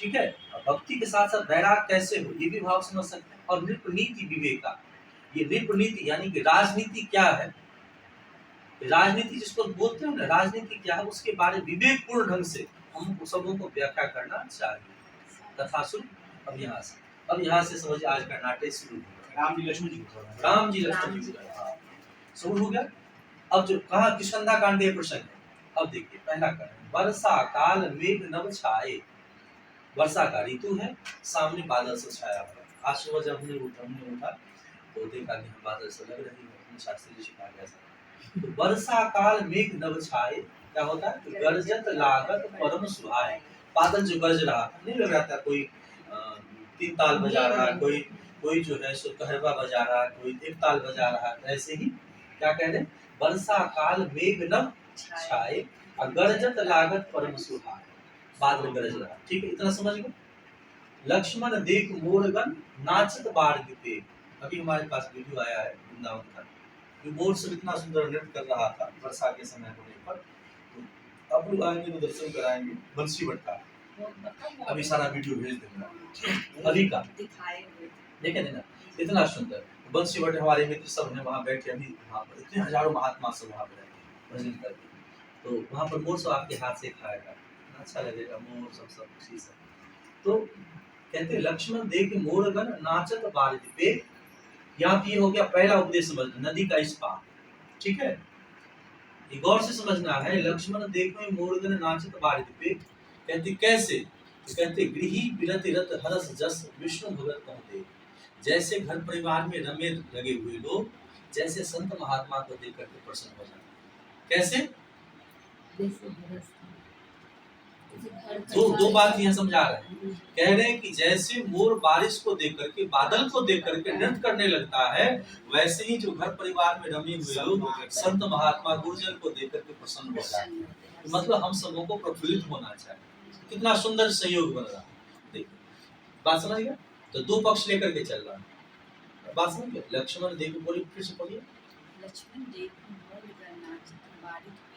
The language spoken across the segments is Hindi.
ठीक है। भक्ति के साथ साथ वैराग कैसे हो ये भी भाव समझ सकते हैं। और नृप नीति विवेका, ये नृप नीति यानी कि राजनीति क्या है, राजनीति जिसको बोलते हैं ना, राजनीति क्या है उसके बारे में विवेकपूर्ण ढंग से हम सबों को व्याख्या करना चाहिए। तथा सुन अब यहाँ से समझिए आज का नाटक शुरू हो। राम जी लक्ष्मण जी शुरू हो गया। अब जो कहा किष्किंधा कांड के प्रसंग है। अब देखिए पहला कारण, वर्षा काल मेघ नभ छाए, वर्षा का ऋतु है, सामने बादल से छाया हुआ। आज सुबह जब हमने उठा तो देखा कि बादल से लग रही है, शास्त्री जी सिखा गया। तो वर्षा काल मेघ नभ छाए क्या होता है, तो गरजत लागत परम सुहाए। बादल जो गरज रहा नहीं लग रहा था कोई तीन ताल बजा रहा है, कोई जो है सो कहरवा बजा रहा है, कोई एक ताल बजा रहा है। ऐसे ही क्या कह रहे, वर्षा काल मेघ नभ छाए और गरजत लागत परम सुहाए, बादल गरज रहा। ठीक है, इतना समझ गए। लक्ष्मण देख मोरगन नाचत बाढ़ पे, अभी हमारे पास वीडियो आया है वृंदावन का, मोर सब इतना सुंदर नृत्य कर रहा था वर्षा के समय होने पर। तो अब लोग आएंगे तो दर्शन कराएंगे बंसी बट्टा, अभी सारा वीडियो भेज देंगे अभी का, देखे ना इतना सुंदर बंसी बट्टे। हमारे मित्र सब हैं वहाँ बैठे, अभी वहाँ पर इतने हजारों महात्मा सब वहाँ पर रहते भजन करके, तो वहाँ पर मोर सब आपके हाथ से खाएगा, अच्छा लगेगा मोर सब खुशी से। तो कहते लक्ष्मण देख मोरगन नाचत बारिश पे, यहाँ पे हो गया पहला उपदेश समझना, नदी का इस पार। ठीक है, ये गौर से समझना है। लक्ष्मण देखो मोरगन नाचत बारिश पे, कहते कैसे, तो कहते गृही विरति रत हरस जस विष्णु भगत कहते, जैसे घर परिवार में रमे लगे हुए लोग जैसे संत महात्मा को देख करके प्रसन्न हो जाते। कैसे, दो बात यहाँ समझा रहे हैं। कह रहे हैं कि जैसे मोर बारिश को देख करके, बादल को देख करके नृत्य करने लगता है, वैसे ही जो घर परिवार में रमे हुए लोग संत महात्मा गुरुजन को देख करके प्रसन्न हो जाते हैं। मतलब हम सबों को प्रफुल्लित होना चाहिए। कितना सुंदर सहयोग बन रहा है, देखिए बात समझ गया। तो दो पक्ष लेकर के चल रहा है, बात समझ गया। लक्ष्मण देख, बोलिए फिर से पढ़िए। लक्ष्मण देख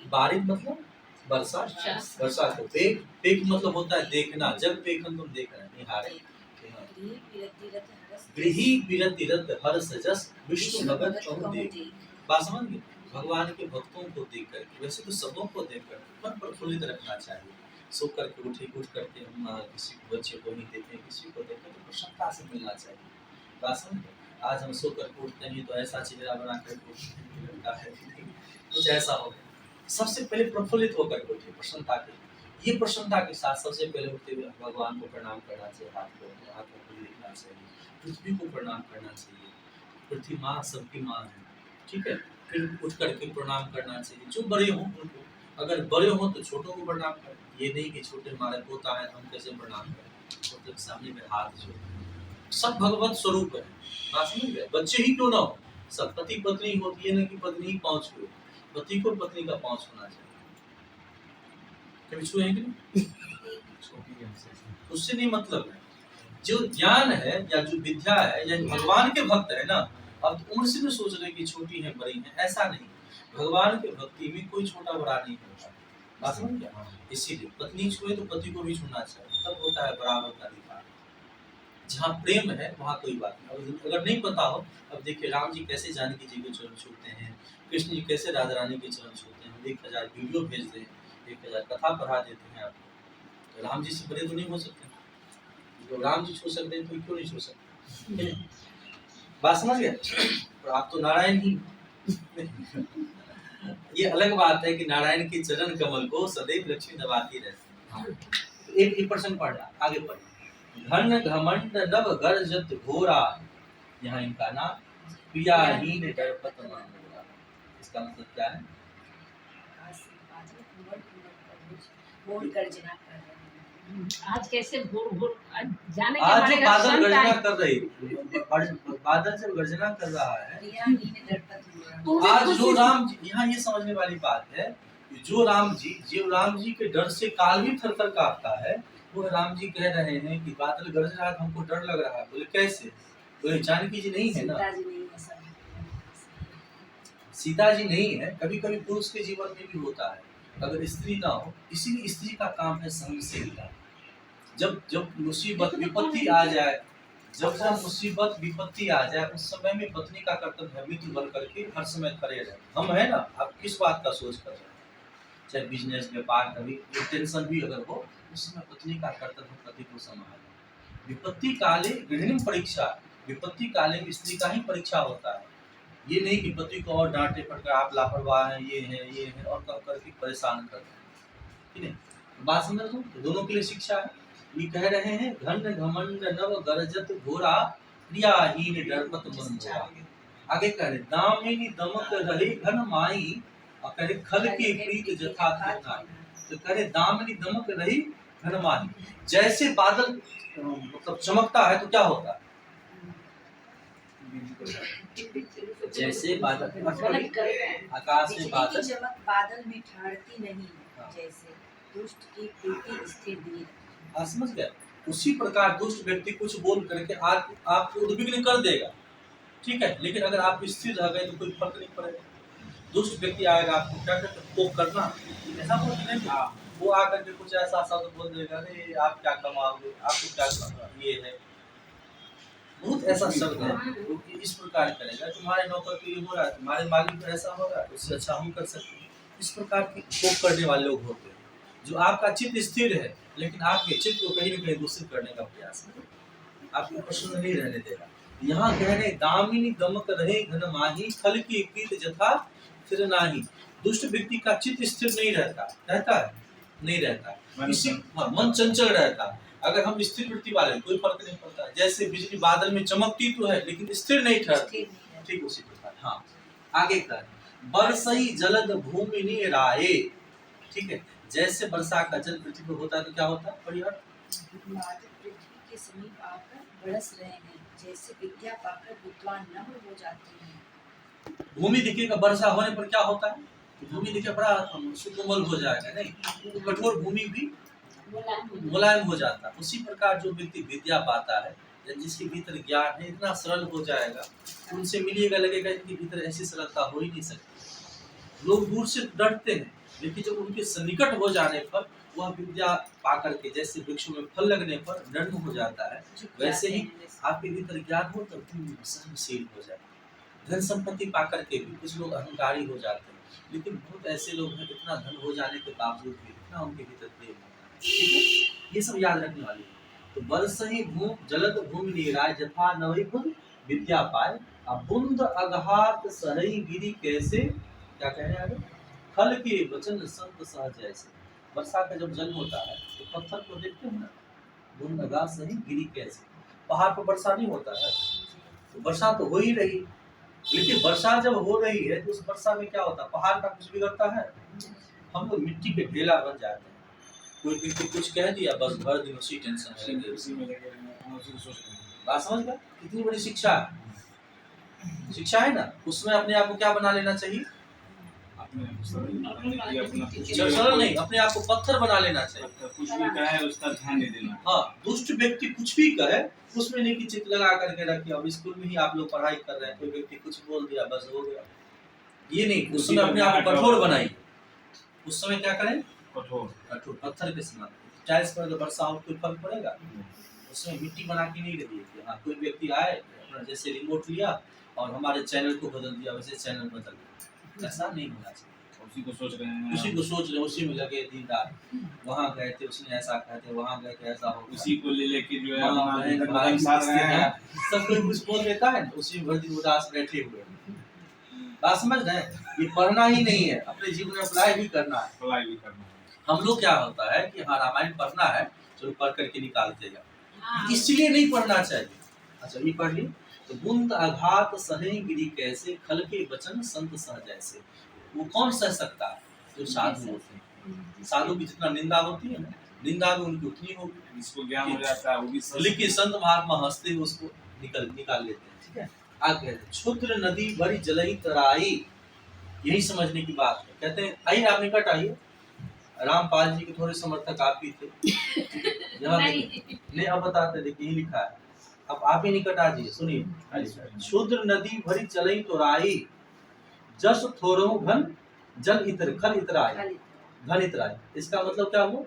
बारिश मतलब वर्षा, वर्षा को पेक, पेक मतलब होता है देखना, जब पेखन तुम देख रहे हैं निहारे। गृही विरति रत हर्ष जस विष्णु भगत कहते, बात समझ गए। भगवान के भक्तों को देख करके, वैसे तो सबों को देख कर मन प्रफुल्लित रखना चाहिए। सो करके उठ करके हम किसी बच्चे को नहीं देते, किसी को देते तो प्रसन्नता से मिलना चाहिए। बात समझ गए। आज हम सो करके उठते हैं तो ऐसा चेहरा बना करके लगता है कुछ ऐसा हो, सबसे पहले प्रफुल्लित होकर उठे प्रसन्नता के। ये प्रसन्नता के साथ सबसे पहले उठते हुए भगवान को प्रणाम करना चाहिए, हाथों को देखना चाहिए, पृथ्वी को प्रणाम करना चाहिए, पृथ्वी माँ सबकी माँ है। ठीक है, फिर उठ करके प्रणाम करना चाहिए जो बड़े हों उनको, अगर बड़े हों तो छोटों को प्रणाम करें। ये नहीं कि छोटे हमारे पोता है हम कैसे प्रणाम करें, छोटे के सामने में हाथ जोड़े। सब भगवत स्वरूप है, बात समझ गए। बच्चे ही क्यों ना हो, सब पति पत्नी होती है ना कि पत्नी ही पाँव छुए, पति को पत्नी का पाँव छूना चाहिए। कभी छुए कि नहीं, उससे नहीं मतलब है। जो ज्ञान है या जो विद्या है या भगवान के भक्त है ना, अब तो उम्र से भी सोच रहे कि छोटी है बड़ी है, ऐसा नहीं। भगवान के भक्ति में कोई छोटा बड़ा नहीं होता, बात समझ गया। इसीलिए पत्नी छुए तो पति को भी छूना चाहिए, तब होता है बराबर का अधिकार। जहाँ प्रेम है वहाँ कोई बात नहीं। अगर नहीं पता हो, अब देखिए राम जी कैसे जानकी जी के चरण छूते हैं, कृष्ण जी कैसे राधा रानी के चरण छूते हैं। 1000 वीडियो भेज दें, 1000 कथा पढ़ा देते हैं आपको, तो राम जी से बड़े तो नहीं हो सकते। जो राम जी छू सकते हैं तो क्यों नहीं छू सकते, बात समझ गए। और आप तो नारायण ही ये अलग बात है कि नारायण के चरण कमल को सदैव लक्ष्मी दबाती रहती है। एक प्रश्न पढ़ना, आगे पढ़। घन घमंड नभ गर्जत घोरा, यहाँ इनका नाम पियाहीन डरपत मांगोरा। इसका मतलब क्या है, आज कैसे भोर भोर जाने के आज जो बादल गर्जना कर रही, बादल जब गर्जना कर रहा है, आज जो राम जी, यहाँ ये समझने वाली बात है, जो राम जी के डर से काल भी थर-थर कांपता है, वो राम जी कह रहे हैं कि बादल गरज रहा है, हमको डर लग रहा है। बोले कैसे, बोले जानकी जी नहीं है ना, सीता जी नहीं है। कभी कभी पुरुष के जीवन में भी होता है, अगर स्त्री ना हो, इसीलिए स्त्री का काम है सहनशीलता। जब जब मुसीबत विपत्ति आ जाए, जब जब मुसीबत विपत्ति आ जाए, उस समय में पत्नी का कर्तव्य है मित्र बन करके हर समय खड़े रहे। हम है ना, आप किस बात का सोच कर रहे हैं, चाहे बिजनेस व्यापार कभी टेंशन भी अगर हो, उस समय पत्नी का कर्तव्य है पति को संभालना। विपत्ति काले गृहिणी परीक्षा, विपत्ति काले में स्त्री का ही परीक्षा होता है। ये नहीं कि पति को और डांटे पड़कर आप लापरवाह हैं, ये है और कब करके परेशान कर रहे हैं, ठीक है। बात समझ लो, दोनों के लिए शिक्षा है। ये कह रहे हैं घन घमंड नव गरजत घोरा, प्रियाहीन डरपत मन मोरा। आगे कह रहे दामिनी दमक रहे घन माई, और कह रहे खल के प्रीत जथा नाई। तो कह रहे दामिनी दमक रही घन माई, जैसे बादल मतलब चमकता है तो क्या होता है, जैसे बादल आकाश में बादल, चमक बादल में ठहरती नहीं, जैसे दुष्ट की प्रीति स्थिर नहीं। आप समझ गए। उसी प्रकार दुष्ट व्यक्ति कुछ बोल करके आपको उद्विग्न कर देगा, ठीक है, लेकिन अगर आप स्थिर रह गए तो कोई फर्क नहीं पड़ेगा। दुष्ट व्यक्ति आएगा आपको क्या करते करना, ऐसा बोल नहीं, वो आकर के कुछ ऐसा शब्द बोल देगा, अरे आप क्या कमाओगे, आपको क्या करना, ये है, बहुत ऐसा शब्द है वो इस प्रकार करेगा, तुम्हारे नौकर को ये हो रहा है, तुम्हारे मालिक को ऐसा हो रहा है, उससे अच्छा हम कर सकते हैं। इस प्रकार के कोप करने वाले लोग होते हैं, जो आपका चित्त स्थिर है लेकिन आपके चित्त को कहीं न कहीं दूषित करने का प्रयास करेगा, आपको प्रसन्न नहीं रहने देगा। यहाँ कह रहे दामिनी दमक रहे घन माही, फल की प्रीत जथा फिर नाही। दुष्ट व्यक्ति का चित्त स्थिर नहीं रहता, रहता है नहीं रहता, इसी मन चंचल रहता है। अगर हम स्थिर वृत्ति वाले कोई फर्क नहीं पड़ता, जैसे बिजली बादल में चमकती तो है लेकिन स्थिर नहीं ठहरती, ठीक उसी प्रकार। हाँ आगे कर बरसई जलद भूमि राये, ठीक है, जैसे वर्षा का जल पृथ्वी पर होता है तो क्या होता है, परिवार पृथ्वी के समीप आकर बरस रहे हैं, जैसे विद्या पाकर विद्वान नम्र हो जाते हैं। भूमि देखिएगा वर्षा होने पर क्या होता है, भूमि देखिए बड़ा सुकोमल हो जाएगा, नहीं तो कठोर भूमि भी मुलायम हो जाता है। उसी प्रकार जो व्यक्ति विद्या पाता है, जिसके भीतर ज्ञान है, इतना सरल हो जाएगा, उनसे मिलिएगा लगेगा इनके भीतर ऐसी सरलता हो ही नहीं सकती। लोग दूर से डरते हैं, लेकिन जब उनके सन्निकट हो जाने पर वह विद्या पाकर के जैसे वृक्षों में फल लगने पर नर्म हो जाता है, वैसे ही आपके भीतर ज्ञान हो तब सहनशील हो जाए। धन संपत्ति पाकर के भी कुछ लोग अहंकारी हो जाते हैं, लेकिन बहुत ऐसे लोग हैं इतना धन हो जाने के बावजूद भी इतना उनके भीतर प्रेम होता है, ठीक है, ये सब याद रखने वाली है। तो वर्ष ही जलद भूमि नीराय जथा नवि बुध विद्या पाए, अब बुंद अघात सहई गिरी कैसे, क्या कह रहे हैं, खल के वचन संत सहज ऐसे। वर्षा का जब जन्म होता है तो पत्थर को देखते हैं ना, बुंद अघात सही गिरी कैसे। पहाड़ पर वर्षा नहीं होता है, तो वर्षा तो हो ही रही, लेकिन वर्षा जब हो रही है तो उस वर्षा में क्या होता है, पहाड़ का कुछ बिगड़ता है, हम लोग मिट्टी के ढेला बन जाते हैं। कोई व्यक्ति कुछ कह दिया बस भर दिन उसी टेंशन में, बात समझ गया, कितनी बड़ी शिक्षा है, शिक्षा है ना। उसमें अपने आप को क्या बना लेना चाहिए, सरल नहीं, अपने आप को पत्थर बना लेना चाहिए। कुछ भी कहे उसका ध्यान नहीं देना। हाँ, दुष्ट व्यक्ति कुछ भी कहे उसमें नहीं कि चित लगा करके रखिए। अब स्कूल में ही आप लोग पढ़ाई कर रहे हैं, कोई व्यक्ति कुछ बोल दिया बस हो गया, ये नहीं, उस समय अपने आप को कठोर बनाइए। उस समय क्या करें, कठोर पत्थर के समान। टाइल्स पर अगर वर्षा हो कोई फर्क पड़ेगा, उसमें मिट्टी बना के नहीं रखिए। हाँ, कोई व्यक्ति आए अपना जैसे रिमोट लिया और हमारे चैनल को बदल दिया, वैसे चैनल बदल दिया, ऐसा नहीं होना चाहिए। उसी को सोच रहे हैं, उसी में लगे दिन रात, वहाँ गए थे उसने ऐसा कहा थे, वहाँ गए थे ऐसा हो, उसी को लेके जो है सब कोई कुछ बोल देता है, उसी में भर दिन उदास बैठे हुए। बात समझ रहे हैं, ये पढ़ना ही नहीं है, अपने जीवन में अप्लाई भी करना है। हम लोग क्या होता है कि हाँ रामायण पढ़ना है, चलो पढ़ करके निकालते हैं, इसलिए नहीं पढ़ना चाहिए। अच्छा ये पढ़ ली तो बुंद आघात सहे गिरी कैसे, खल के वचन संत सहज ऐसे। वो कौन सह सकता है, जो साधु होते हैं। साधु की जितना निंदा होती है ना, निंदा भी उनकी उतनी होगी, जिसको ज्ञान हो जाता है वो भी, लेकिन संत महात्मा हंसते हुए उसको निकाल लेते हैं, ठीक है। आगे क्षुद्र नदी बड़ी जलई तराई, यही समझने की बात है। कहते हैं आइए आप निकट आइए, रामपाल जी के थोड़े समर्थक आप ही थे, नहीं अब बताते देखिए यही लिखा है, अब आप ही निकट आ जाइए, सुनिए। क्षुद्र नदी भरी चलई तोराई, जस थोरो घन जल इतर खल इतराई, घन इतराई। इसका मतलब क्या हुआ,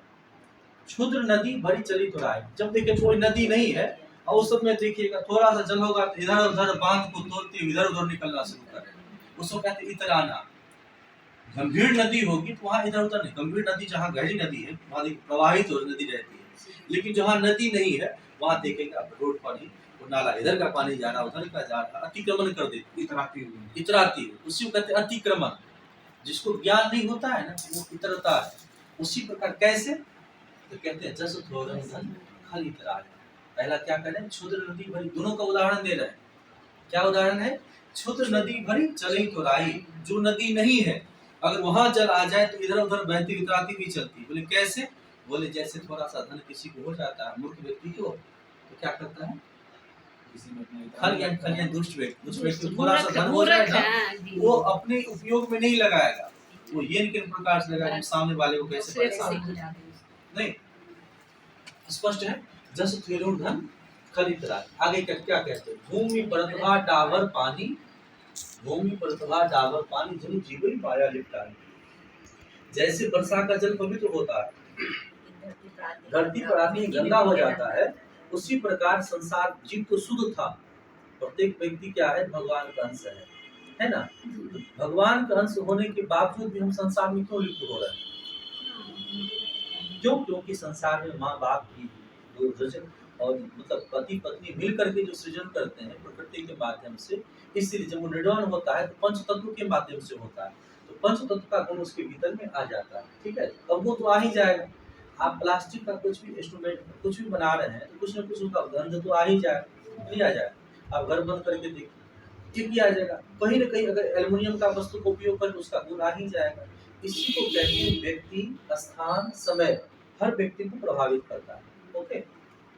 क्षुद्र नदी भरी चली तो राय। जब देखिए कोई नदी नहीं है और उस समय देखिएगा थोड़ा सा जल होगा तो इधर उधर बांध को तोड़ते इधर उधर निकलना शुरू करें, उसको कहते हैं इतराना। गंभीर नदी होगी तो वहाँ इधर उधर नहीं, गंभीर नदी जहाँ गहरी नदी है वहाँ प्रवाहित हो नदी रहती है, लेकिन जहाँ नदी नहीं है वहाँ देखेगा रोड पर ही वो नाला इधर का पानी जा रहा उधर का जा रहा, अतिक्रमण कर देती इतराती है, उसी को कहते हैं अतिक्रमण। जिसको ज्ञान नहीं होता है ना वो इतरता है। उसी प्रकार कैसे तो कहते हैं जस थोरन धन खल इतराय। पहला क्या करें, क्षुद्र नदी भरी, दोनों का उदाहरण दे रहे हैं। क्या उदाहरण है, क्षुद्र नदी भरी चली तो राही, जो नदी नहीं है अगर वहां जल आ जाए तो इधर उधर बहती इतराती भी चलती। बोले कैसे, बोले जैसे थोड़ा सा धन किसी को हो जाता है मूर्ख व्यक्ति को तो क्या करता है, खल दुष्ट व्यक्ति को थोड़ा सा धन हो जाएगा वो अपने उपयोग में नहीं लगाएगा, वो ये किन प्रकार से लगाएगा सामने वाले को कैसे परेशान नहीं। स्पष्ट है, जस थेरुण धन खलित राय। आगे क्या कहते हैं, भूमि परतभा डावर पानी, भूमि परतभा डावर पानी जन जीवन माया लिपटानी। जैसे वर्षा का जल पवित्र होता है, धरती पर आदमी गंदा हो जाता है, उसी प्रकार संसार जीव तो शुद्ध था। प्रत्येक व्यक्ति क्या है, भगवान का अंश है ना। भगवान का अंश होने के बावजूद भी हम संसार में क्यों लिप्त हो रहे हैं, क्यों, क्योंकि संसार में माँ बाप की जो और मतलब पति पत्नी मिल करके जो सृजन करते हैं प्रकृति के माध्यम से, इसलिए जब वो निर्वाण होता है तो पंच तत्व के माध्यम से होता है, तो पंच तत्व का गुण उसके भीतर में आ जाता है। ठीक है, अब वो तो आ ही जाएगा। आप प्लास्टिक का कुछ भी इंस्ट्रूमेंट कुछ भी बना रहे हैं तो कुछ न कुछ उसका गंध तो आ ही जाएगा, नहीं आ जाएगा। आप घर बंद करके देखिए ये भी आ जाएगा, कहीं ना कहीं अगर एल्युमिनियम का वस्तु का उपयोग करें उसका गुण आ ही जाएगा। इसी को कहते हैं व्यक्ति, स्थान, समय हर व्यक्ति को प्रभावित करता है। ओके,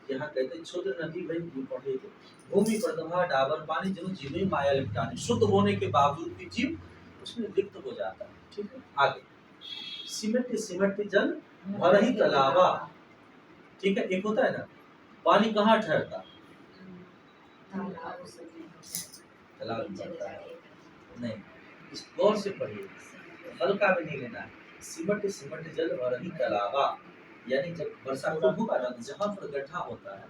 यहाँ कहते हैं क्षुद्र नदी भरी पड़े थे, भूमि परतभा डाबर पानी जन जीव माया लिपटानी। शुद्ध होने के बावजूद भी जीव उसमें लिप्त हो जाता है। ठीक है, आगे सिमट सिमट जल भर ही तलावा। ठीक है, एक होता है ना पानी कहाँ ठहरता, तालाब में ठहरता है नहीं, इस गौर से पढ़िए, हल्का भी नहीं लेना है। सिमट सिमट जल भर ही तलावा, यानी जब वर्षा खूब आ जाता है जहाँ पर गड्ढा होता है,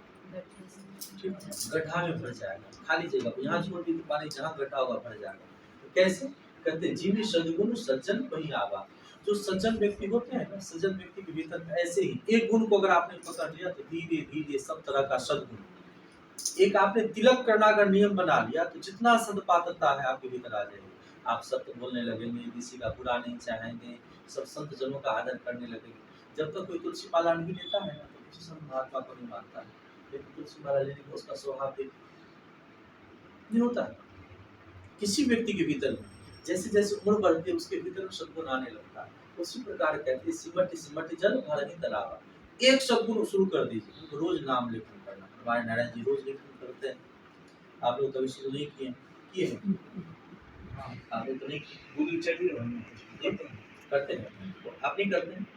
गड्ढा में भर जाएगा, खाली जगह पर यहाँ छोड़ दी तो पानी जहाँ गड्ढा होगा भर जाएगा। तो कैसे कहते हैं, जीवी सद्गुण सज्जन वही आवा। जो सज्जन व्यक्ति होते हैं ना, सज्जन व्यक्ति के भीतर ऐसे ही एक गुण को अगर आपने पकड़ लिया तो धीरे धीरे सब तरह का सद्गुण, एक आपने तिलक करना अगर नियम बना लिया तो जितना सदपात्रता है आपके भीतर आ जाएगी। आप सत्य बोलने लगेंगे, किसी का बुरा नहीं चाहेंगे, सब संत जनों का आदर करने लगेंगे। जब तक कोई तुलसी माला नहीं लेता है ना तो किसी संत महात्मा को नहीं मानता है, लेकिन तुलसी माला लेने को उसका स्वभाव नहीं होता है। किसी व्यक्ति के भीतर में जैसे जैसे उम्र बढ़ती है उसके भीतर में सद्गुण आने लगता है। उसी प्रकार कहते हैं सिमट सिमट जल भर ही तलावा। एक सद्गुण शुरू कर दीजिए, तो रोज नाम लेखन करना। हमारे नारायण जी रोज लेखन करते हैं, आप लोग कभी शुरू नहीं किए हैं? आप लोग तो नहीं गूगल चेक करते हैं, आप नहीं करते हैं?